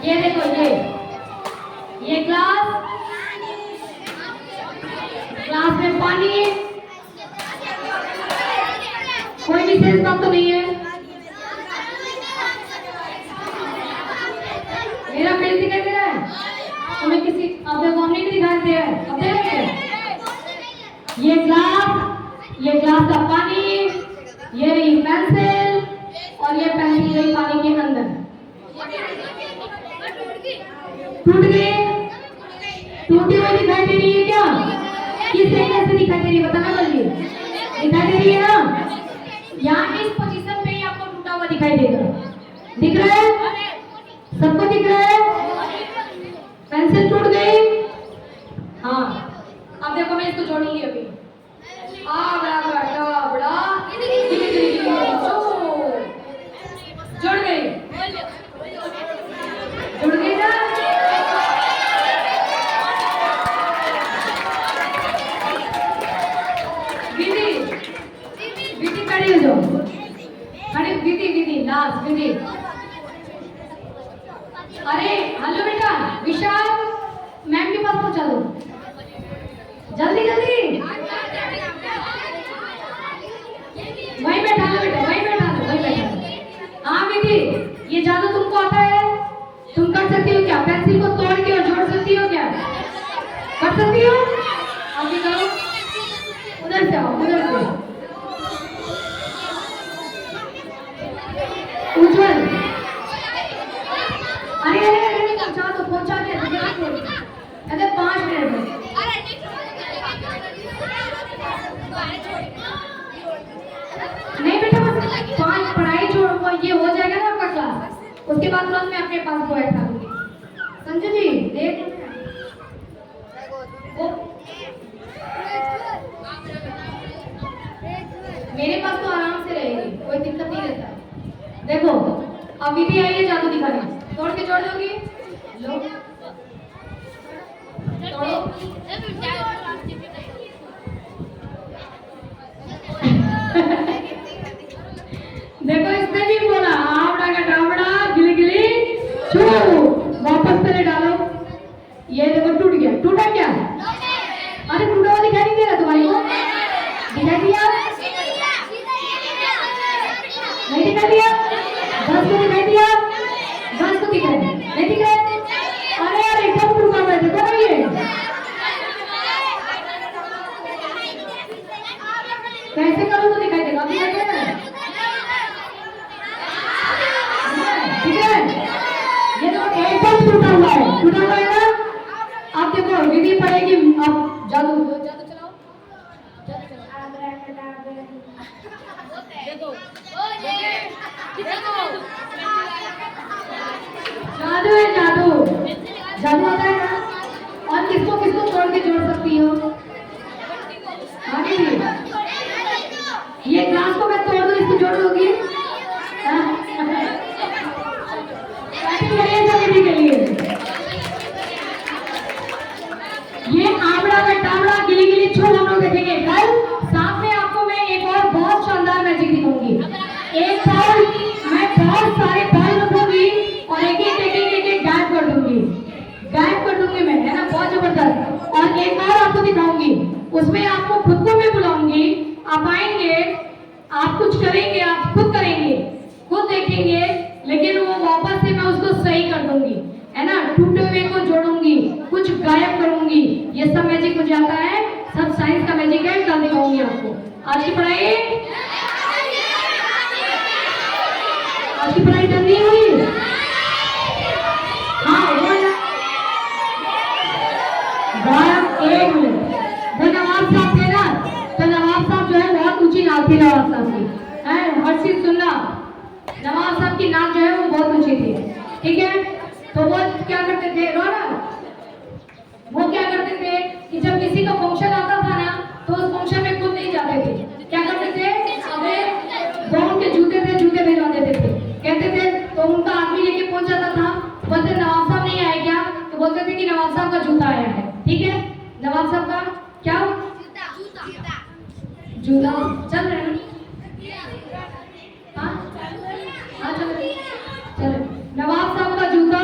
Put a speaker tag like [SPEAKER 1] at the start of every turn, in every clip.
[SPEAKER 1] ये देखो ये ग्लास में पानी, कोई विशेष बात तो नहीं है। मेरा फेस दिखाई दे रहा है तुम्हें? किसी अब देखो नहीं दिखाई दे रहा है, अब दे रहे हैं। ये ग्लास का पानी, ये रही पेंसिल और ये पेंसिल रही पानी के अंदर। टूट गई, टूटी हुई दिखाई दे रही है क्या? किस तरीके से दिखाई दे रही है बताना जल्दी। दिखाई दे रही है ना? यहाँ इस पोजीशन पे ही आपको टूटा हुआ दिखाई देगा। दिख रहा है सबको? दिख रहा है? पेंसिल टूट गई। हाँ अब देखो मैं इसको जोड़ूंगी अभी। जुड़ गई, जुड़ गई ना? विधि खड़ी हो जाओ, खड़ी विधि लास्ट विधि। अरे हेलो बेटा विशाल, मैम के पास पहुंचा दो जल्दी जल्दी। वहीं बैठा लो बेटा, वहीं बैठा लो। हाँ विधि, ये जादू तुमको आता है? तुम कर सकती हो क्या? पेंसिल को तोड़ के और जोड़ सकती हो क्या? कर सकती हो? आगे करो, उधर से आओ, उधर से। उज्जवल, अरे पहुंचा दो, पहुंचा दे। अरे 5 मिनट में। नहीं बेटा बस 5 पढ़ाई छोड़ो, ये हो जाएगा ना आपका क्लास, उसके बाद तुरंत मैं अपने पास को बैठा दूंगी। समझे जी? देख मेरे पास तो आराम से रहेगी, कोई दिक्कत नहीं रहता। देखो अब विधि आई है जादू दिखाने, तोड़ के जोड़ दोगी? लो तोड़ो। देखो इसने भी बोला आवड़ा का टावड़ा गिली गिली छू, वापस पहले डालो। ये देखो टूट गया, टूटा क्या? अरे टूटा हुआ दिखाई नहीं दे रहा तुम्हारी को? दिखाई दिया? नहीं दिखाई दिया? बस को दिखाई दिया? बस को दिखाई नहीं दिखाई? अरे यार एकदम टूटा हुआ है, देखो ना ये कैसे करो तो दिखाई देगा। दिखाई देगा? ठीक है, ये तो एकदम टूटा हुआ है, टूटा हुआ है ना? आप देखो विधि पड़ेगी, अब जादू जादू चलाओ, देखो जादू है, जादू जादू आता है ना? और किसको किसको तोड़ के जोड़ सकती हो? आगे भी ये ग्लास को मैं तोड़ दूं, इसको जोड़ दोगी? के लिए ये आवड़ा का टावड़ा गिली गिली छू हम लोग देखेंगे कल। साथ में आपको मैं एक और बहुत शानदार मैजिक दिखाऊंगी। एक बॉल, मैं बहुत सारे बॉल रखूंगी और एक एक गायब कर दूंगी मैं, है ना? बहुत जबरदस्त। और एक और आपको दिखाऊंगी, उसमें आपको खुद को मैं बुलाऊंगी, आप आएंगे, आप कुछ करेंगे, आप खुद करेंगे, खुद देखेंगे, लेकिन वो वापस से मैं उसको सही कर दूंगी, है ना? टूटे हुए को जोड़ूंगी, कुछ गायब करूंगी। ये सब मैजिक मुझे आता है, सब साइंस का मैजिक है, कल दिखाऊंगी आपको। आज की पढ़ाई डन नहीं हुई? हाँ एक मिनट, वो नवाब साहब थे ना, तो नवाब साहब जो है बहुत ऊंची नाक थी नवाब साहब की, है? हर चीज सुनना, नवाब साहब की नाक जो है वो बहुत ऊंची थी, ठीक है? तो वो क्या करते थे, वो क्या करते थे कि जब किसी का फंक्शन आता था ना, तो उस फंक्शन में खुद नहीं जाते थे। क्या करते थे? अपने गाँव के जूते भिजवा देते थे, कहते थे, तो उनका आदमी लेके पहुंच जाता था, बोलते नवाब साहब नहीं आए क्या? तो बोलते थे कि नवाब साहब का जूता आया है, ठीक है? नवाब साहब का क्या? जूता चल रहे हैं? हाँ चल रहे, नवाब साहब का जूता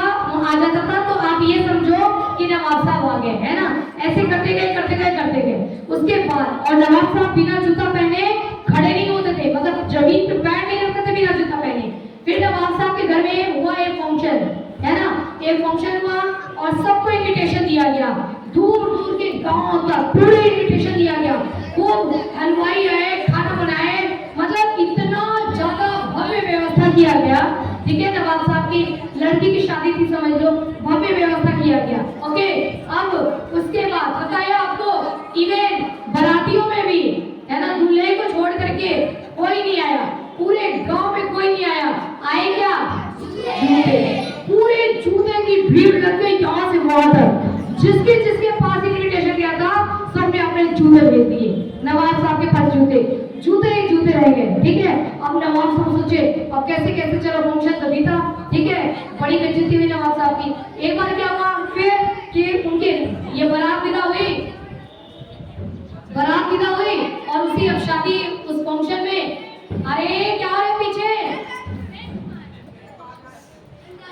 [SPEAKER 1] और नवाब साहब बिना जूता पहने खड़े नहीं होते थे, मतलब जमीन पे पैर नहीं रखते थे बिना जूता पहने। फिर नवाब साहब के घर में हुआ एक फंक्शन, है ना, एक फंक्शन हुआ और सबको इनविटेशन दिया गया, दूर दूर के गांव तक पूरे इनविटेशन दिया गया। खूब हलवाई आए, खाना बनाए, मतलब इतना ज्यादा भव्य व्यवस्था किया गया। ठीक है, नवाब साहब की लड़की की शादी थी, समझ लो, भव्य व्यवस्था किया गया। ओके, अब उसके बाद बताया आपको इवेंट बारातियों में भी, है ना, दूल्हे को छोड़ करके कोई नहीं आया, पूरे गांव में कोई नहीं आया। आए क्या? जूते, पूरे जूते की भीड़ लग गई यहाँ से वहां तक। जिसके जिसके पास इनविटेशन दिया था सबने अपने जूते भेज दिए। नवाब साहब के पास जूते जूते ही जूते रह गए। ठीक है, अब नवाब साहब सोचे अब कैसे कैसे, चलो फंक्शन तो भी था, ठीक है, बड़ी बेइज्जती हुई नवाब साहब की। एक बार क्या हुआ फिर कि उनके ये बारात विदा हुई, बारात विदा हुई और उसी अब शादी उस फंक्शन में, अरे क्या हो रहा है पीछे,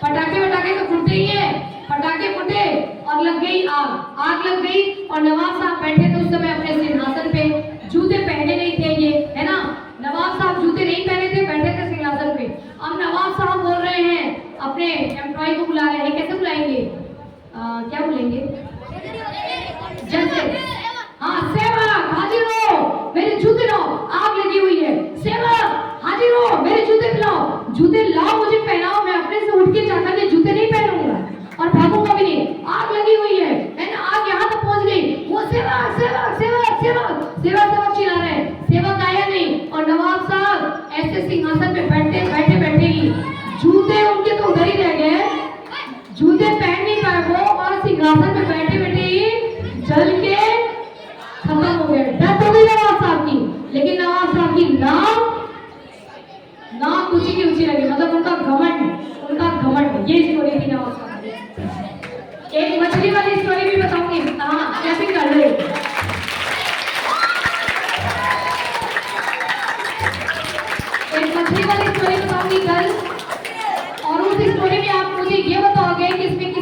[SPEAKER 1] पटाखे वटाखे तो फूटते ही है, पटाखे फूटे और लग गई आग, आग लग गई और नवाब साहब बैठे थे उस समय अपने सिंहासन पे, जूते पहने नहीं थे ये, है ना, नवाब साहब जूते नहीं पहने थे, बैठे थे सिंहासन पे। अब नवाब साहब बोल रहे हैं, अपने एम्प्लॉय को बुला रहे हैं, कैसे बुलाएंगे, क्या बोलेंगे, जैसे, हाँ, सेवक हाजिर हो, मेरे जूते लाओ, आग लगी हुई है, सेवक हाजिर हो, मेरे जूते लाओ, जूते लाओ, मुझे पहनाओ, मैं अपने से उठ के जाकर के जूते नहीं पहनूंगा और भागूंगा भी नहीं, आग लगी हुई है ना, आग यहाँ तक पहुंच गई। वो सेवक सेवक सेवक सेवक सेवक सेवक चिल्ला रहे हैं, सेवक आया नहीं और नवाब साहब ऐसे सिंहासन पे बैठे बैठे बैठे ही जूते उनके तो उधर ही रह गए, जूते पहन नहीं पाए वो और सिंहासन पे बैठे बैठे ही जल के खत्म हो गए। डेथ हो गई नवाब साहब की, लेकिन नवाब साहब की नाम ऊंची की ऊंची लगी, मतलब उनका घमंड, ये स्टोरी थी नवाब साहब की। एक मछली वाली स्टोरी भी बताऊंगी, हाँ, कैसे कर रहे, एक मछली वाली स्टोरी बताऊंगी कल, और उस स्टोरी में आप मुझे ये बताओगे कि इसमें